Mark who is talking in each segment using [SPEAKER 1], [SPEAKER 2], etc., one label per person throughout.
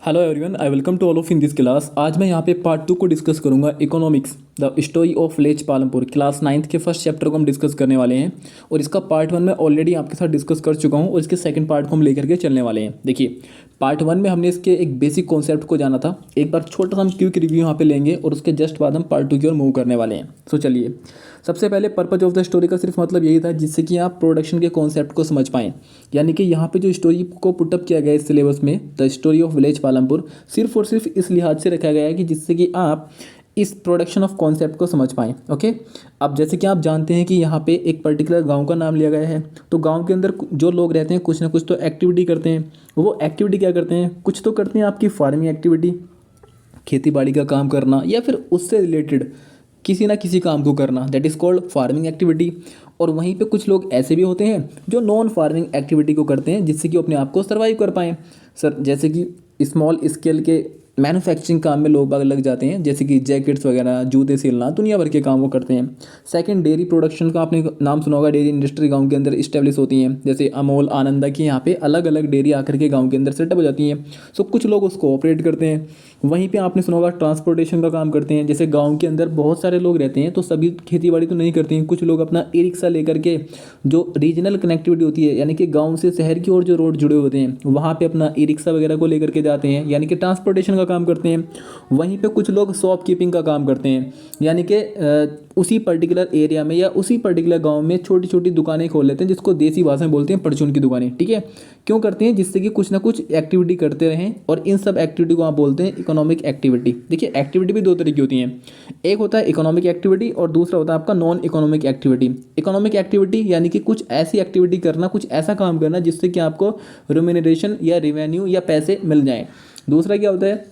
[SPEAKER 1] Hello everyone, I welcome to all of in this class. आज मैं यहाँ पे पार्ट 2 को डिस्कस करूँगा, economics the story of village Palampur. Class 9th के फर्स्ट चैप्टर को हम डिस्कस करने वाले हैं और इसका पार्ट 1 मैं ऑलरेडी आपके साथ डिस्कस कर चुका हूँ और इसके सेकंड पार्ट को हम लेकर के चलने वाले हैं। देखिए, पार्ट 1 में हमने इसके एक बेसिक कॉन्सेप्ट को जाना था। एक बार छोटा सा हम क्विक रिव्यू यहाँ पे लेंगे और उसके जस्ट बाद हम पार्ट 2 की ओर मूव करने वाले हैं। सो चलिए, सबसे पहले पर्पज ऑफ द स्टोरी का सिर्फ मतलब यही था जिससे कि आप प्रोडक्शन के कॉन्सेप्ट को समझ पाएँ। यानी कि यहाँ पे जो स्टोरी को पुटअप किया गया है इस सिलेबस में, the story of village Palampur, सिर्फ और सिर्फ इस लिहाज से रखा गया है कि जिससे कि आप इस प्रोडक्शन ऑफ कॉन्सेप्ट को समझ पाएँ। ओके, अब जैसे कि आप जानते हैं कि यहाँ पे एक पर्टिकुलर गांव का नाम लिया गया है, तो गांव के अंदर जो लोग रहते हैं कुछ ना कुछ तो एक्टिविटी करते हैं। वो एक्टिविटी क्या करते हैं? कुछ तो करते हैं आपकी फार्मिंग एक्टिविटी, खेती बाड़ी का काम करना, या फिर उससे रिलेटेड किसी ना किसी काम को करना, that is called farming activity. और वहीं पे कुछ लोग ऐसे भी होते हैं जो नॉन फार्मिंग एक्टिविटी को करते हैं जिससे कि वो अपने आप को सर्वाइव कर पाएँ। सर, जैसे कि स्मॉल स्केल के मैन्युफैक्चरिंग काम में लोग बाग लग जाते हैं, जैसे कि जैकेट्स वगैरह, जूते सिलना, दुनिया भर के काम वो करते हैं। सेकंड, डेयरी प्रोडक्शन का आपने नाम सुना होगा। डेयरी इंडस्ट्री गांव के अंदर इस्टेब्लिश होती हैं, जैसे अमूल, आनंदा की यहाँ पे अलग अलग डेयरी आकर के गांव के अंदर सेटअप हो जाती हैं। सो कुछ लोग उसको ऑपरेट करते हैं। वहीं पे आपने सुना होगा ट्रांसपोर्टेशन का काम करते हैं। जैसे गांव के अंदर बहुत सारे लोग रहते हैं तो सभी खेती बाड़ी तो नहीं करते हैं। कुछ लोग अपना ई रिक्शा लेकर के जो रीजनल कनेक्टिविटी होती है, यानी कि गांव से शहर की ओर जो रोड जुड़े होते हैं वहाँ पे अपना ई रिक्शा वगैरह को लेकर के जाते हैं, यानी कि ट्रांसपोर्टेशन का काम करते हैं। वहीं पे कुछ लोग शॉपकीपिंग का काम करते हैं, यानी कि उसी पर्टिकुलर एरिया में या उसी पर्टिकुलर गांव में छोटी छोटी दुकानें खोल लेते हैं, जिसको देसी भाषा में बोलते हैं परचून की दुकानें। ठीक है, क्यों करते हैं? जिससे कि कुछ ना कुछ एक्टिविटी करते रहें, और इन सब एक्टिविटी को आप बोलते हैं इकोनॉमिक एक्टिविटी। देखिए, एक्टिविटी भी दो तरह की होती हैं। एक होता है इकोनॉमिक एक्टिविटी और दूसरा होता है आपका non economic activity. Economic activity यानी कि कुछ ऐसी एक्टिविटी करना, कुछ ऐसा काम करना जिससे कि आपको रिम्यूनरेशन या रेवेन्यू या पैसे मिल जाएं। दूसरा क्या होता है?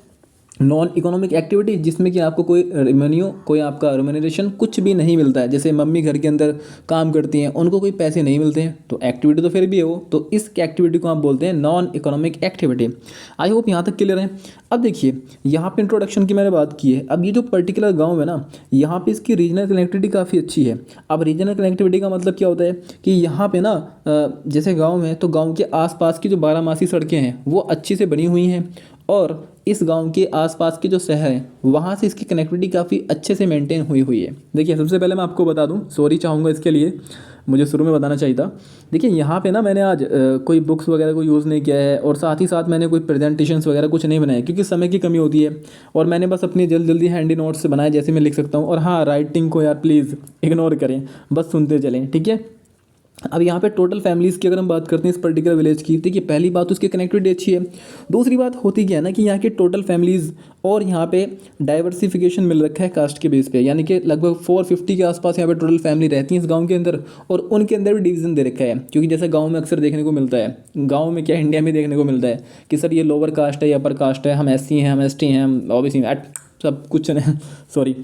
[SPEAKER 1] नॉन इकोनॉमिक एक्टिविटी, जिसमें कि आपको कोई रेवेन्यू, कोई आपका रिम्यूनरेशन कुछ भी नहीं मिलता है। जैसे मम्मी घर के अंदर काम करती हैं, उनको कोई पैसे नहीं मिलते हैं, तो एक्टिविटी तो फिर भी है वो, तो इस एक्टिविटी को आप बोलते हैं non economic activity. I hope यहाँ तक क्लियर है। अब देखिए, यहाँ पे इंट्रोडक्शन की मैंने बात की है। अब ये जो पर्टिकुलर गाँव है ना, यहाँ पे इसकी रीजनल कनेक्टिविटी काफ़ी अच्छी है। अब रीजनल कनेक्टिविटी का मतलब क्या होता है कि यहाँ पे ना जैसे गाँव है तो गाँव के आसपास की जो बारहमासी सड़कें हैं वो अच्छी से बनी हुई हैं, और इस गांव के आसपास के जो शहर हैं वहाँ से इसकी कनेक्टिविटी काफ़ी अच्छे से मेंटेन हुई है। देखिए, सबसे पहले मैं आपको बता दूं, सॉरी चाहूँगा इसके लिए, मुझे शुरू में बताना चाहिए था। देखिए, यहाँ पे ना मैंने आज कोई बुक्स वगैरह को यूज़ नहीं किया है, और साथ ही साथ मैंने कोई प्रेजेंटेशंस वगैरह कुछ नहीं बनाए क्योंकि समय की कमी होती है, और मैंने बस अपनी जल्दी हैंडी नोट्स से बनाए जैसे मैं लिख सकता हूँ। और हाँ, राइटिंग को यार प्लीज़ इग्नोर करें, बस सुनते चलें, ठीक है। अब यहाँ पे टोटल फैमिलीज़ की अगर हम बात करते हैं इस पर्टिकुलर विलेज की, देखिए पहली बात तो उसकी कनेक्टिविटी अच्छी है। दूसरी बात होती क्या है ना कि यहाँ के टोटल फैमिलीज़ और यहाँ पे डाइवर्सिफिकेशन मिल रखा है कास्ट के बेस पे, यानी कि लगभग 450 के आसपास यहाँ पे टोटल फैमिली रहती है इस गांव के अंदर, और उनके अंदर भी डिवीज़न दे रखा है। क्योंकि जैसे गाँव में अक्सर देखने को मिलता है, गाँव में क्या इंडिया में देखने को मिलता है कि सर ये लोअर कास्ट है या अपर कास्ट है, हम SC हैं, हम ST हैं, हम ओबीसी सब कुछ नहीं, सॉरी,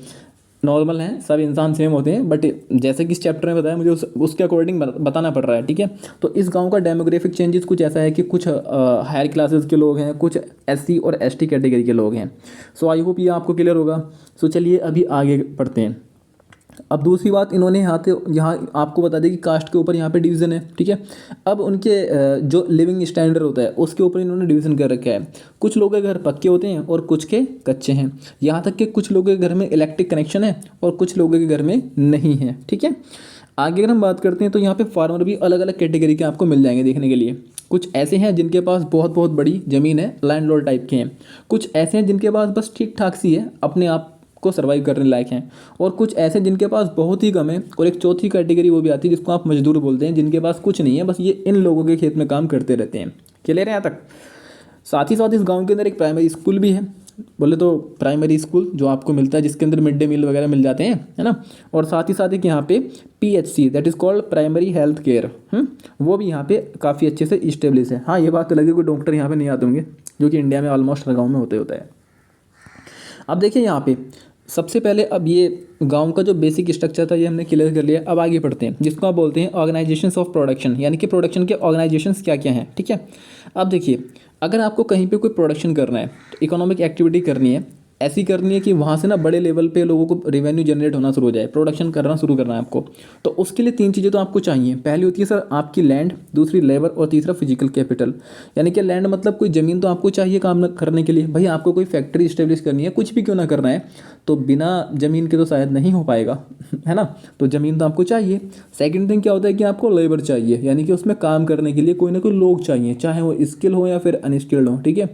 [SPEAKER 1] नॉर्मल हैं, सब इंसान सेम होते हैं। बट जैसे कि इस चैप्टर में बताया, मुझे उसके अकॉर्डिंग बताना पड़ रहा है, ठीक है। तो इस गांव का डेमोग्राफिक चेंजेस कुछ ऐसा है कि कुछ हायर क्लासेस के लोग हैं, कुछ SC और ST कैटेगरी के लोग हैं। सो आई होप ये आपको क्लियर होगा। सो चलिए अभी आगे बढ़ते हैं। अब दूसरी बात इन्होंने यहाँ आपको बता दें कि कास्ट के ऊपर यहाँ पे डिवीज़न है, ठीक है। अब उनके जो लिविंग स्टैंडर्ड होता है उसके ऊपर इन्होंने डिवीज़न कर रखा है। कुछ लोगों के घर पक्के होते हैं और कुछ के कच्चे हैं। यहाँ तक कि कुछ लोगों के घर में इलेक्ट्रिक कनेक्शन है और कुछ लोगों के घर में नहीं है, ठीक है। आगे अगर हम बात करते हैं तो यहाँ पे फार्मर भी अलग अलग कैटेगरी के आपको मिल जाएंगे देखने के लिए। कुछ ऐसे हैं जिनके पास बहुत बहुत बड़ी ज़मीन है, लैंडलॉर्ड टाइप के हैं। कुछ ऐसे हैं जिनके पास बस ठीक ठाक सी है, अपने आप को सर्वाइव करने लायक हैं। और कुछ ऐसे जिनके पास बहुत ही कम है। और एक चौथी कैटेगरी वो भी आती है जिसको आप मजदूर बोलते हैं, जिनके पास कुछ नहीं है, बस ये इन लोगों के खेत में काम करते रहते हैं। क्लियर है यहाँ तक? साथ ही साथ इस गांव के अंदर एक प्राइमरी स्कूल भी है। बोले तो प्राइमरी स्कूल जो आपको मिलता है, जिसके अंदर मिड डे मील वगैरह मिल जाते हैं, है ना। और साथ ही साथ एक यहाँ पे PHC, that is called primary health care, वो भी यहाँ पे काफ़ी अच्छे से इस्टेब्लिश है। हाँ, ये बात तो लगे कोई डॉक्टर यहाँ पे नहीं आते होंगे, जो कि इंडिया में ऑलमोस्ट हर गाँव में होता है। अब देखिए यहाँ पे सबसे पहले, अब ये गांव का जो बेसिक स्ट्रक्चर था ये हमने क्लियर कर लिया। अब आगे बढ़ते हैं, जिसको आप बोलते हैं ऑर्गेनाइजेशंस ऑफ प्रोडक्शन, यानी कि प्रोडक्शन के ऑर्गेनाइजेशंस क्या क्या हैं, ठीक है। अब देखिए, अगर आपको कहीं पे कोई प्रोडक्शन करना है, तो इकोनॉमिक एक्टिविटी करनी है, ऐसी करनी है कि वहाँ से ना बड़े लेवल पे लोगों को रेवेन्यू जनरेट होना शुरू हो जाए, प्रोडक्शन करना शुरू करना है आपको। तो उसके लिए 3 चीज़ें तो आपको चाहिए। पहली होती है सर आपकी लैंड, दूसरी लेबर और तीसरा फिजिकल कैपिटल। यानी कि लैंड मतलब कोई ज़मीन तो आपको चाहिए काम करने के लिए। भाई आपको कोई फैक्ट्री इस्टेब्लिश करनी है, कुछ भी क्यों ना करना है, तो बिना ज़मीन के तो शायद नहीं हो पाएगा, है ना। तो ज़मीन तो आपको चाहिए। सेकंड थिंग क्या होता है कि आपको लेबर चाहिए, यानी कि उसमें काम करने के लिए कोई ना कोई लोग चाहिए, चाहे वो स्किल हो या फिर अनस्किल्ड हो, ठीक है।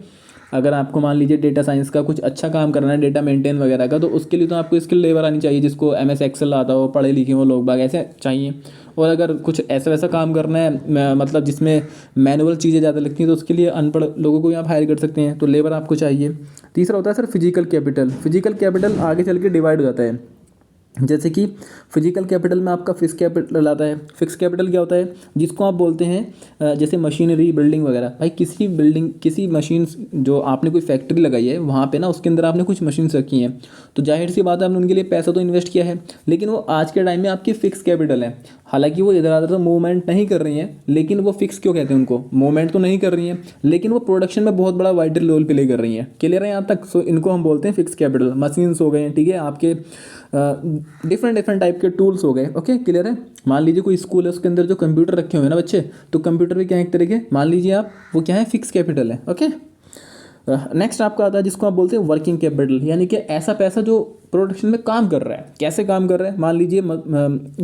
[SPEAKER 1] अगर आपको मान लीजिए डेटा साइंस का कुछ अच्छा काम करना है, डेटा मेंटेन वगैरह का, तो उसके लिए तो आपको स्किल लेबर आनी चाहिए, जिसको एमएस एक्सेल आता हो, पढ़े लिखे हो लोग बाग ऐसे चाहिए। और अगर कुछ ऐसा वैसा काम करना है मतलब जिसमें मैनुअल चीज़ें ज़्यादा लगती हैं, तो उसके लिए अनपढ़ लोगों को आप हायर कर सकते हैं, तो लेबर आपको चाहिए। तीसरा होता है sir physical capital. Physical capital आगे चल के डिवाइड हो जाता है, जैसे कि फिजिकल कैपिटल में आपका फिक्स कैपिटल आता है। फिक्स कैपिटल क्या होता है, जिसको आप बोलते हैं जैसे मशीनरी, बिल्डिंग वगैरह। भाई किसी बिल्डिंग, किसी मशीन, जो आपने कोई फैक्ट्री लगाई है वहाँ पे ना, उसके अंदर आपने कुछ मशीन्स रखी हैं, तो जाहिर सी बात है आपने उनके लिए पैसा तो इन्वेस्ट किया है, लेकिन वो आज के टाइम में आपकी फिक्स कैपिटल है। हालांकि वो इधर उधर तो मूवमेंट नहीं कर रही हैं, लेकिन वो फिक्स क्यों कहते हैं उनको, मूवमेंट तो नहीं कर रही हैं, लेकिन वो प्रोडक्शन में बहुत बड़ा वाइटल रोल प्ले कर रही हैं। क्लियर है यहाँ तक। सो इनको हम बोलते हैं फिक्स कैपिटल। मशीन्स हो गए, ठीक है, आपके डिफरेंट डिफरेंट टाइप के टूल्स हो गए। ओके, क्लियर है। मान लीजिए कोई स्कूल है, उसके अंदर जो कंप्यूटर रखे हुए हैं ना बच्चे, तो कंप्यूटर भी क्या है एक तरह के, मान लीजिए आप, वो क्या है, फिक्स कैपिटल है। ओके, नेक्स्ट आपका आता है जिसको आप बोलते हैं वर्किंग कैपिटल, यानी कि ऐसा पैसा जो प्रोडक्शन में काम कर रहा है। कैसे काम कर रहा है, मान लीजिए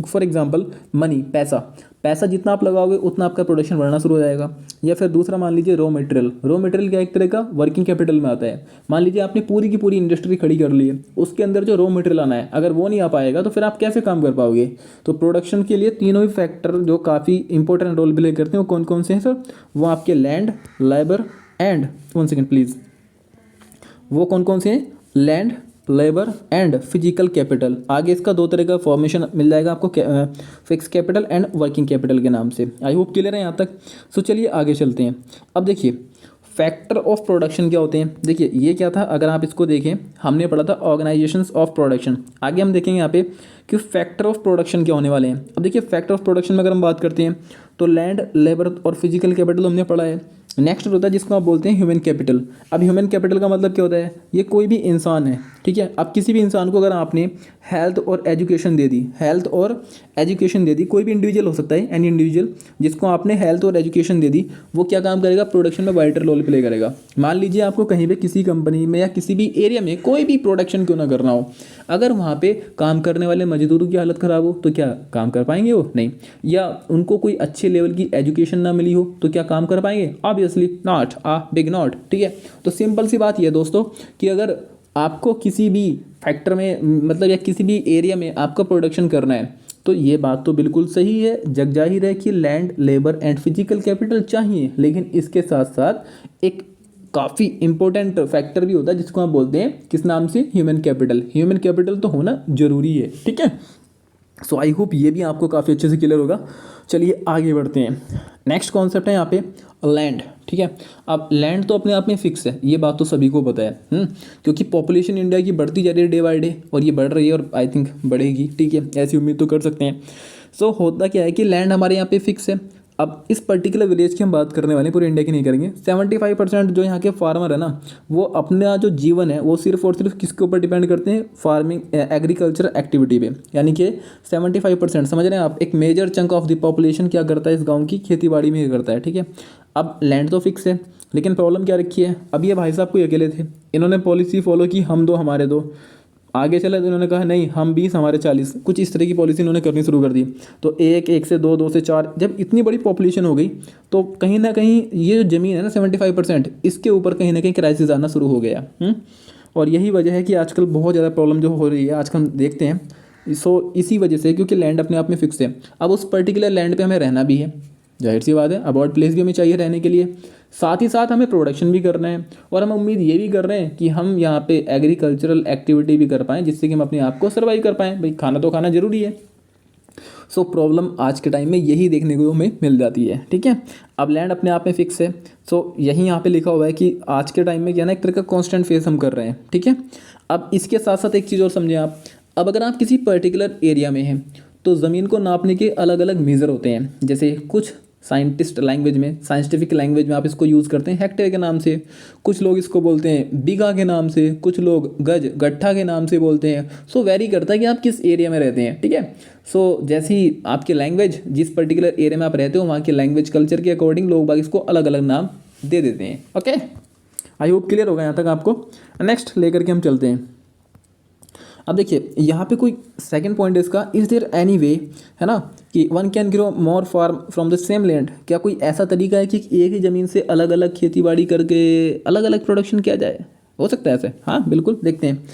[SPEAKER 1] फॉर एग्जांपल मनी, पैसा। पैसा जितना आप लगाओगे उतना आपका प्रोडक्शन बढ़ना शुरू हो जाएगा। या फिर दूसरा मान लीजिए रॉ मटेरियल। रॉ मटेरियल क्या एक तरह का वर्किंग कैपिटल में आता है। मान लीजिए आपने पूरी की पूरी इंडस्ट्री खड़ी कर ली है, उसके अंदर जो रॉ मटेरियल आना है, अगर वो नहीं आ पाएगा तो फिर आप कैसे काम कर पाओगे। तो प्रोडक्शन के लिए तीनों ही फैक्टर जो काफ़ी इंपॉर्टेंट रोल प्ले करते हैं, वो कौन कौन से हैं सर, वो आपके land, labour and, 1 second please, वो कौन कौन से हैं, land, labour and physical capital. आगे इसका 2 तरह का फॉर्मेशन मिल जाएगा आपको, fix capital and working capital के नाम से। आई होप क्लियर है यहाँ तक। सो चलिए आगे चलते हैं। अब देखिए फैक्टर ऑफ प्रोडक्शन क्या होते हैं। देखिए ये क्या था, अगर आप इसको देखें, हमने पढ़ा था ऑर्गेनाइजेशंस ऑफ प्रोडक्शन। आगे हम देखेंगे यहाँ पे कि फैक्टर ऑफ प्रोडक्शन क्या होने वाले हैं। अब देखिए फैक्टर ऑफ प्रोडक्शन में अगर हम बात करते हैं, तो लैंड, लेबर और फिजिकल कैपिटल हमने पढ़ा है। नेक्स्ट होता है जिसको आप बोलते हैं ह्यूमन कैपिटल। अब ह्यूमन कैपिटल का मतलब क्या होता है, ये कोई भी इंसान है, ठीक है। अब किसी भी इंसान को अगर आपने हेल्थ और एजुकेशन दे दी, हेल्थ और एजुकेशन दे दी, कोई भी इंडिविजुअल हो सकता है, एनी इंडिविजुअल जिसको आपने हेल्थ और एजुकेशन दे दी, वो क्या काम करेगा, प्रोडक्शन में वाइटल रोल प्ले करेगा। मान लीजिए आपको कहीं पे किसी कंपनी में या किसी भी एरिया में कोई भी प्रोडक्शन क्यों ना करना हो, अगर वहाँ पे काम करने वाले मजदूरों की हालत ख़राब हो तो क्या काम कर पाएंगे वो, नहीं। या उनको कोई अच्छे लेवल की एजुकेशन ना मिली हो तो क्या काम कर पाएंगे, ऑब्वियसली नॉट, बिग नॉट, ठीक है। तो सिंपल सी बात ये दोस्तों कि अगर आपको किसी भी फैक्टर में मतलब या किसी भी एरिया में आपका प्रोडक्शन करना है, तो ये बात तो बिल्कुल सही है, जग जाहिर है कि land, labour and physical capital चाहिए, लेकिन इसके साथ साथ एक काफ़ी इंपॉर्टेंट फैक्टर भी होता है जिसको आप बोलते हैं किस नाम से, ह्यूमन कैपिटल। ह्यूमन कैपिटल तो होना जरूरी है, ठीक है। सो आई होप ये भी आपको काफ़ी अच्छे से क्लियर होगा। चलिए आगे बढ़ते हैं। नेक्स्ट कॉन्सेप्ट है यहाँ पे लैंड, ठीक है। अब लैंड तो अपने आप में फिक्स है, ये बात तो सभी को पता है, क्योंकि पॉपुलेशन इंडिया की बढ़ती जा रही है डे बाय डे, और ये बढ़ रही है और आई थिंक बढ़ेगी, ठीक है, ऐसी उम्मीद तो कर सकते हैं। सो होता क्या है कि लैंड हमारे यहाँ पे फिक्स है। अब इस पर्टिकुलर विलेज की हम बात करने वाले हैं, पूरे इंडिया की नहीं करेंगे। 75% जो यहाँ के फार्मर है ना, वो अपना जो जीवन है वो सिर्फ और सिर्फ किसके ऊपर डिपेंड करते हैं, फार्मिंग, एग्रीकल्चर एक्टिविटी पे। यानी कि 75% समझ रहे हैं आप, एक major chunk of the population क्या करता है इस गाँव की, खेती बाड़ी में करता है, ठीक है। अब लैंड तो फिक्स है, लेकिन प्रॉब्लम क्या रखी है, अब ये भाई साहब कोई अकेले थे, इन्होंने पॉलिसी फॉलो की, हम दो हमारे दो। आगे चले तो इन्होंने कहा नहीं, हम 20 हमारे 40, कुछ इस तरह की पॉलिसी इन्होंने करनी शुरू कर दी। तो एक से दो, 2 से 4, जब इतनी बड़ी पॉपुलेशन हो गई तो कहीं ना कहीं ये जो ज़मीन है ना 75%, इसके ऊपर कहीं ना कहीं क्राइसिस आना शुरू हो गया। और यही वजह है कि आजकल बहुत ज़्यादा प्रॉब्लम जो हो रही है आजकल हम देखते हैं। सो इसी वजह से, क्योंकि लैंड अपने आप में फिक्स है, अब उस पर्टिकुलर लैंड पर हमें रहना भी है, जाहिर सी बात है, अबाउट प्लेस भी हमें चाहिए रहने के लिए, साथ ही साथ हमें प्रोडक्शन भी करना है, और हम उम्मीद ये भी कर रहे हैं कि हम यहाँ पे एग्रीकल्चरल एक्टिविटी भी कर पाएँ, जिससे कि हम अपने आप को सर्वाइव कर पाएँ। भाई खाना तो खाना जरूरी है। सो प्रॉब्लम आज के टाइम में यही देखने को हमें मिल जाती है, ठीक है। अब लैंड अपने आप में फिक्स है, सो यही यहाँ पे लिखा हुआ है कि आज के टाइम में क्या ना एक तरह का कॉन्स्टेंट फेस हम कर रहे हैं, ठीक है। अब इसके साथ साथ एक चीज़ और समझें आप, अब अगर आप किसी पर्टिकुलर एरिया में हैं तो ज़मीन को नापने के अलग अलग मेज़र होते हैं। जैसे कुछ साइंटिस्ट लैंग्वेज में, साइंटिफिक लैंग्वेज में आप इसको यूज़ करते हैं हेक्टेयर के नाम से, कुछ लोग इसको बोलते हैं बीघा के नाम से, कुछ लोग गज गट्ठा के नाम से बोलते हैं। सो वेरी करता है कि आप किस एरिया में रहते हैं, ठीक है। सो जैसी आपकी लैंग्वेज, जिस पर्टिकुलर एरिया में आप रहते हो वहाँ के लैंग्वेज कल्चर के अकॉर्डिंग लोग बाग इसको अलग अलग नाम दे देते हैं। ओके, आई होप क्लियर होगा यहाँ तक आपको। नेक्स्ट लेकर के हम चलते हैं। अब देखिए यहाँ पे कोई सेकंड पॉइंट है इसका, इज देयर एनी वे, है ना, कि one can grow more farm from the same land. क्या कोई ऐसा तरीका है कि एक ही ज़मीन से अलग अलग खेती बाड़ी करके अलग अलग प्रोडक्शन किया जाए? हो सकता है ऐसे? हाँ बिल्कुल, देखते हैं।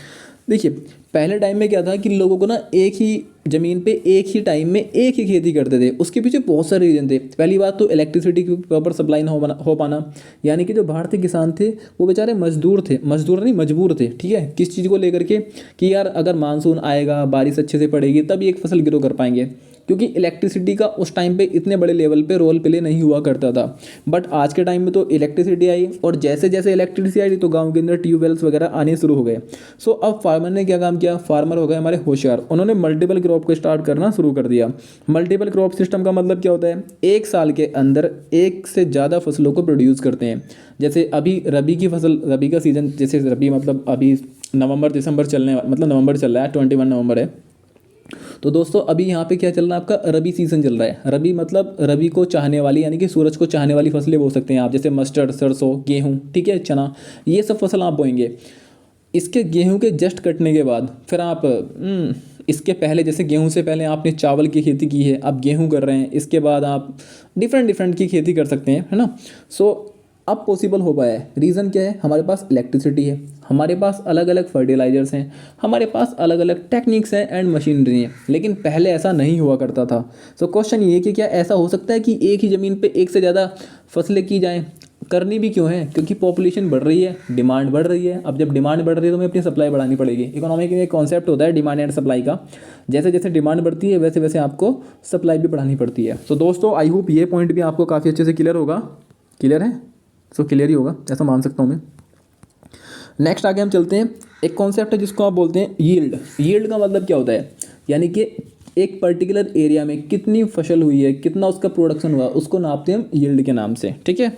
[SPEAKER 1] देखिए पहले टाइम में क्या था कि लोगों को ना एक ही ज़मीन पे एक ही टाइम में एक ही खेती करते थे। उसके पीछे बहुत सारे रीजन थे। पहली बात तो इलेक्ट्रिसिटी की प्रॉपर सप्लाई ना हो पाना, यानी कि जो भारतीय किसान थे वो बेचारे मजदूर थे, मजदूर नहीं मजबूर थे, ठीक है। किस चीज़ को लेकर के कि यार अगर मानसून आएगा, बारिश अच्छे से पड़ेगी तभी एक फसल ग्रो कर पाएंगे, क्योंकि इलेक्ट्रिसिटी का उस टाइम पे इतने बड़े लेवल पे रोल प्ले नहीं हुआ करता था। बट आज के टाइम में तो इलेक्ट्रिसिटी आई, और जैसे जैसे इलेक्ट्रिसिटी आई तो गांव के अंदर ट्यूबवेल्स वगैरह आने शुरू हो गए। सो अब फार्मर ने क्या काम किया, फार्मर हो गए हमारे होशियार, उन्होंने मल्टीपल क्रॉप को स्टार्ट करना शुरू कर दिया। मल्टीपल क्रॉप सिस्टम का मतलब क्या होता है, एक साल के अंदर एक से ज़्यादा फसलों को प्रोड्यूस करते हैं। जैसे अभी रबी की फसल, रबी का सीज़न, जैसे रबी मतलब अभी नवंबर दिसंबर चलने, मतलब नवंबर चल रहा है, 21 नवंबर है। तो दोस्तों अभी यहाँ पे क्या चल रहा है, आपका रबी सीजन चल रहा है। रबी मतलब रबी को चाहने वाली, यानी कि सूरज को चाहने वाली फसलें बो सकते हैं आप, जैसे मस्टर्ड, सरसों, गेहूँ, ठीक है, चना, ये सब फसल आप बोएंगे। इसके गेहूं के जस्ट कटने के बाद फिर आप इसके पहले, जैसे गेहूं से पहले आपने चावल की खेती की है, आप गेहूं कर रहे हैं, इसके बाद आप डिफरेंट डिफरेंट की खेती कर सकते हैं, है ना। सो अब पॉसिबल हो पाया है। रीज़न क्या है, हमारे पास इलेक्ट्रिसिटी है, हमारे पास अलग अलग फर्टिलाइजर्स हैं, हमारे पास अलग अलग टेक्निक्स हैं एंड मशीनरी हैं। लेकिन पहले ऐसा नहीं हुआ करता था। सो क्वेश्चन ये कि क्या ऐसा हो सकता है कि एक ही ज़मीन पे एक से ज़्यादा फसलें की जाएँ? करनी भी क्यों है, क्योंकि पॉपुलेशन बढ़ रही है, डिमांड बढ़ रही है। अब जब डिमांड बढ़ रही है तो हमें अपनी सप्लाई बढ़ानी पड़ेगी। इकोनॉमिक में एक कॉन्सेप्ट होता है डिमांड एंड सप्लाई का, जैसे जैसे डिमांड बढ़ती है वैसे वैसे आपको सप्लाई भी बढ़ानी पड़ती है। तो दोस्तों आई होप ये पॉइंट भी आपको काफ़ी अच्छे से क्लियर होगा। क्लियर है? सो क्लियर ही होगा, ऐसा मान सकता हूँ मैं। नेक्स्ट आगे हम चलते हैं। एक कॉन्सेप्ट है जिसको आप बोलते हैं यील्ड। यील्ड का मतलब क्या होता है, यानी कि एक पर्टिकुलर एरिया में कितनी फसल हुई है, कितना उसका प्रोडक्शन हुआ, उसको नापते हैं हम यील्ड के नाम से, ठीक है।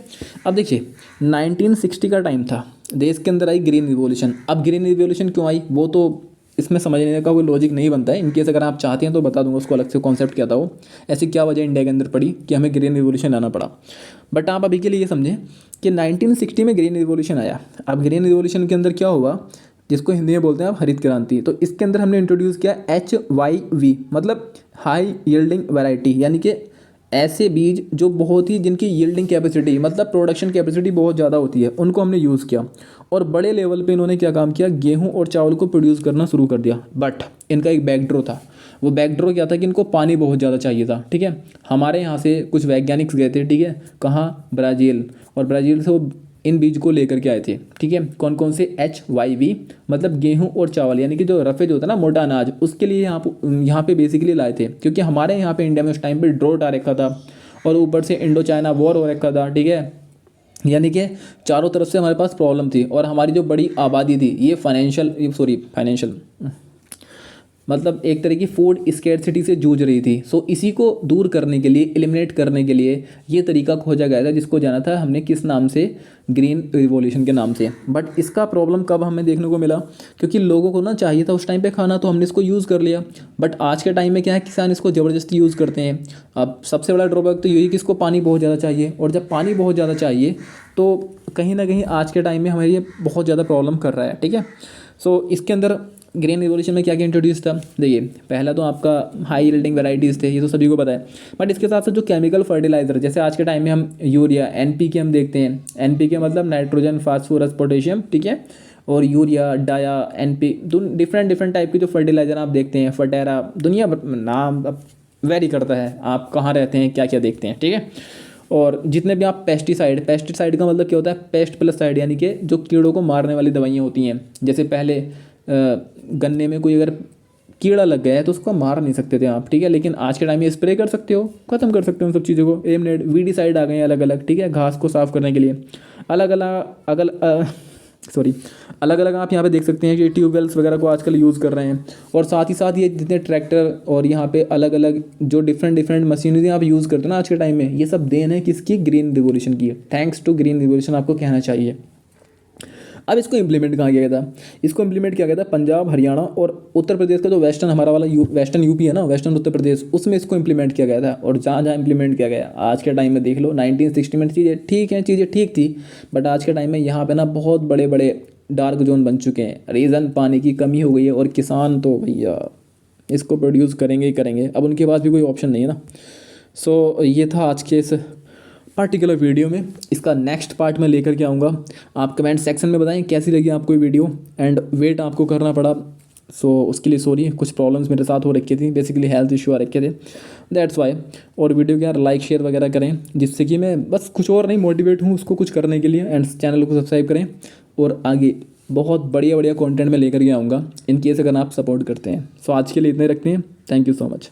[SPEAKER 1] अब देखिए 1960 का टाइम था, देश के अंदर आई ग्रीन रिवॉल्यूशन। अब ग्रीन रिवॉल्यूशन क्यों आई वो तो इसमें समझने का कोई लॉजिक नहीं बनता है। इनकेस अगर आप चाहते हैं तो बता दूंगा उसको अलग से कॉन्सेप्ट क्या था वो, ऐसी क्या वजह इंडिया के अंदर पड़ी कि हमें ग्रीन रिवॉल्यूशन लाना पड़ा। बट आप अभी के लिए ये समझें कि 1960 में ग्रीन रिवॉल्यूशन आया। अब ग्रीन रिवॉल्यूशन के अंदर क्या हुआ, जिसको हिंदी में बोलते हैं आप हरित क्रांति। तो इसके अंदर हमने इंट्रोड्यूस किया HYV, मतलब हाई यील्डिंग वैरायटी, यानी कि ऐसे बीज जो बहुत ही, जिनकी यील्डिंग कैपेसिटी मतलब प्रोडक्शन कैपेसिटी बहुत ज़्यादा होती है, उनको हमने यूज़ किया। और बड़े लेवल पे इन्होंने क्या काम किया, गेहूं और चावल को प्रोड्यूस करना शुरू कर दिया। बट इनका एक बैकड्रॉ था। वो बैकड्रॉ क्या था कि इनको पानी बहुत ज़्यादा चाहिए था, ठीक है। हमारे यहाँ से कुछ वैज्ञानिक गए थे, ठीक है, कहाँ, ब्राज़ील, और ब्राज़ील से वो इन बीज को लेकर के आए थे, ठीक है। कौन कौन से, HYV मतलब गेहूं और चावल, यानी कि जो रफेज होता है ना, मोटा अनाज, उसके लिए यहाँ पे बेसिकली लाए थे। क्योंकि हमारे यहाँ पे इंडिया में उस टाइम पे ड्रोट आ रखा था, और ऊपर से इंडो चाइना वॉर हो रखा था, ठीक है। यानी कि चारों तरफ से हमारे पास प्रॉब्लम थी, और हमारी जो बड़ी आबादी थी ये फाइनेंशियल मतलब एक तरह की फूड स्कैरसिटी से जूझ रही थी। सो इसी को दूर करने के लिए, एलिमिनेट करने के लिए ये तरीका खोजा गया था, जिसको जाना था हमने किस नाम से, ग्रीन रिवॉल्यूशन के नाम से। बट इसका प्रॉब्लम कब हमें देखने को मिला, क्योंकि लोगों को ना चाहिए था उस टाइम पे खाना, तो हमने इसको यूज़ कर लिया। बट आज के टाइम में क्या है, किसान इसको ज़बरदस्ती यूज़ करते हैं। अब सबसे बड़ा ड्रॉबैक तो यही कि इसको पानी बहुत ज़्यादा चाहिए, और जब पानी बहुत ज़्यादा चाहिए तो कहीं ना कहीं आज के टाइम में हमें ये बहुत ज़्यादा प्रॉब्लम कर रहा है, ठीक है। सो इसके अंदर ग्रीन रिवॉल्यूशन में क्या क्या इंट्रोड्यूस था, देखिए पहला तो आपका हाई यील्डिंग वैराइटीज़ थे, ये तो सभी को पता है। बट इसके साथ साथ जो केमिकल फर्टिलाइजर, जैसे आज के टाइम में हम यूरिया, NPK हम देखते हैं। NPK मतलब नाइट्रोजन, फास्फोरस, पोटेशियम, ठीक है। और यूरिया, डाया, NP, डिफरेंट टाइप के जो फर्टिलाइजर आप देखते हैं, फटेरा, दुनिया नाम अब वेरी करता है, आप कहाँ रहते हैं, क्या क्या देखते हैं, ठीक है। और जितने भी आप पेस्टिसाइड का मतलब क्या होता है, पेस्ट प्लस साइड, यानी कि जो कीड़ों को मारने वाली दवाइयाँ होती हैं। जैसे पहले गन्ने में कोई अगर कीड़ा लग गया है तो उसको मार नहीं सकते थे आप, ठीक है। लेकिन आज के टाइम में स्प्रे कर सकते हो, ख़त्म कर सकते हो उन सब चीज़ों को। एमनेड, वीडिसाइड आ गए हैं अलग अलग, ठीक है, घास को साफ़ करने के लिए। अलग अलग सॉरी अलग अलग आप यहाँ पे देख सकते हैं कि ट्यूबवेल्स वगैरह को आजकल यूज़ कर रहे हैं। और साथ ही साथ ये जितने ट्रैक्टर और यहाँ पे अलग अलग जो डिफरेंट मशीनरी आप यूज़ करते हैं ना आज के टाइम में, ये सब देन है किसकी, ग्रीन रिवोल्यूशन की। थैंक्स टू ग्रीन रिवोल्यूशन आपको कहना चाहिए। अब इसको इम्प्लीमेंट कहाँ किया गया था, इसको इम्प्लीमेंट किया गया था पंजाब, हरियाणा और उत्तर प्रदेश का जो वेस्टर्न हमारा वाला वेस्टर्न यूपी है ना, वेस्टर्न उत्तर प्रदेश, उसमें इसको इम्प्लीमेंट किया गया था। और जहाँ जहाँ इम्प्लीमेंट किया गया आज के टाइम में देख लो 1960 में चीज़ें ठीक हैं, चीज़ें ठीक थी, बट आज के टाइम में यहाँ पे ना बहुत बड़े बड़े डार्क जोन बन चुके हैं। रीज़न पानी की कमी हो गई है और किसान तो भैया इसको प्रोड्यूस करेंगे ही करेंगे, अब उनके पास भी कोई ऑप्शन नहीं है ना। सो ये था आज के इस पर्टिकुलर वीडियो में। इसका नेक्स्ट पार्ट मैं लेकर के आऊँगा। आप कमेंट सेक्शन में बताएं कैसी लगी आपको ये वीडियो। एंड वेट आपको करना पड़ा, सो उसके लिए सॉरी, कुछ प्रॉब्लम्स मेरे साथ हो रखी थी, बेसिकली हेल्थ इशू आ रखे थे, दैट्स वाई। और वीडियो को यार लाइक शेयर वगैरह करें, जिससे कि मैं बस कुछ और नहीं मोटिवेट हूँ उसको कुछ करने के लिए। एंड चैनल को सब्सक्राइब करें और आगे बहुत बढ़िया बढ़िया कंटेंट में लेकर के आऊँगा इन केस अगर आप सपोर्ट करते हैं। सो आज के लिए इतने रखते हैं। Thank you so much.